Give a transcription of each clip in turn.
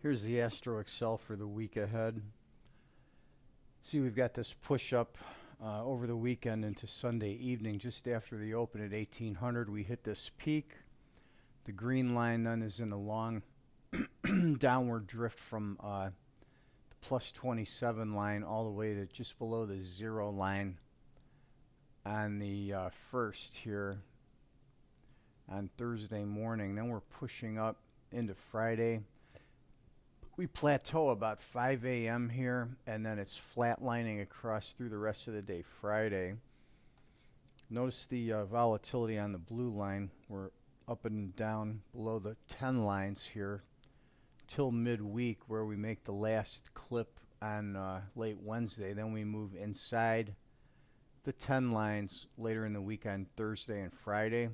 Here's the Astro Excel for the week ahead. See, we've got this push up over the weekend into Sunday evening. Just after the open at 1800, we hit this peak. The green line then is in a long downward drift from the plus 27 line all the way to just below the 0 line on the first here on Thursday morning. Then we're pushing up into Friday. We plateau about 5 a.m. here, and then it's flatlining across through the rest of the day Friday. Notice the volatility on the blue line. We're up and down below the 10 lines here till midweek, where we make the last clip on late Wednesday. Then we move inside the 10 lines later in the week on Thursday and Friday.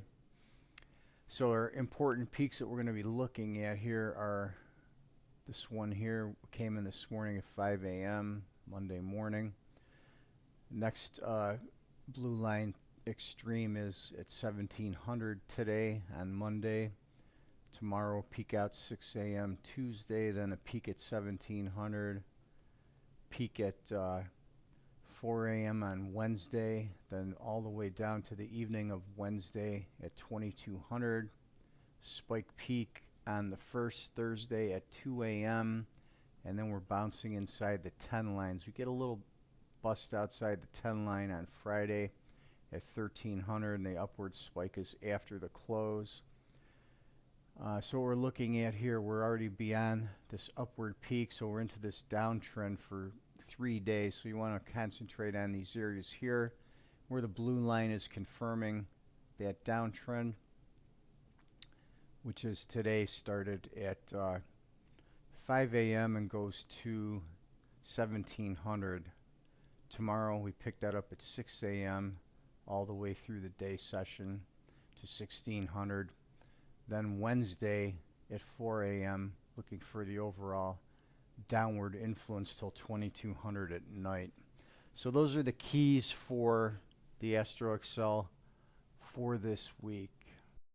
So our important peaks that we're going to be looking at here are this one here came in this morning at 5 a.m. Monday morning. Next blue line extreme is at 1700 today on Monday. Tomorrow peak out 6 a.m. Tuesday, then a peak at 1700, peak at 4 a.m. on Wednesday, then all the way down to the evening of Wednesday at 2200. Spike peak on the first Thursday at 2 a.m. and then we're bouncing inside the 10 lines. We get a little bust outside the 10 line on Friday at 1300, and the upward spike is after the close. So what we're looking at here, we're already beyond this upward peak, so we're into this downtrend for 3 days. So you want to concentrate on these areas here where the blue line is confirming that downtrend, which is today started at 5 a.m. and goes to 1700. Tomorrow we pick that up at 6 a.m. all the way through the day session to 1600. Then Wednesday at 4 a.m. looking for the overall downward influence till 2200 at night. So those are the keys for the Astro Excel for this week.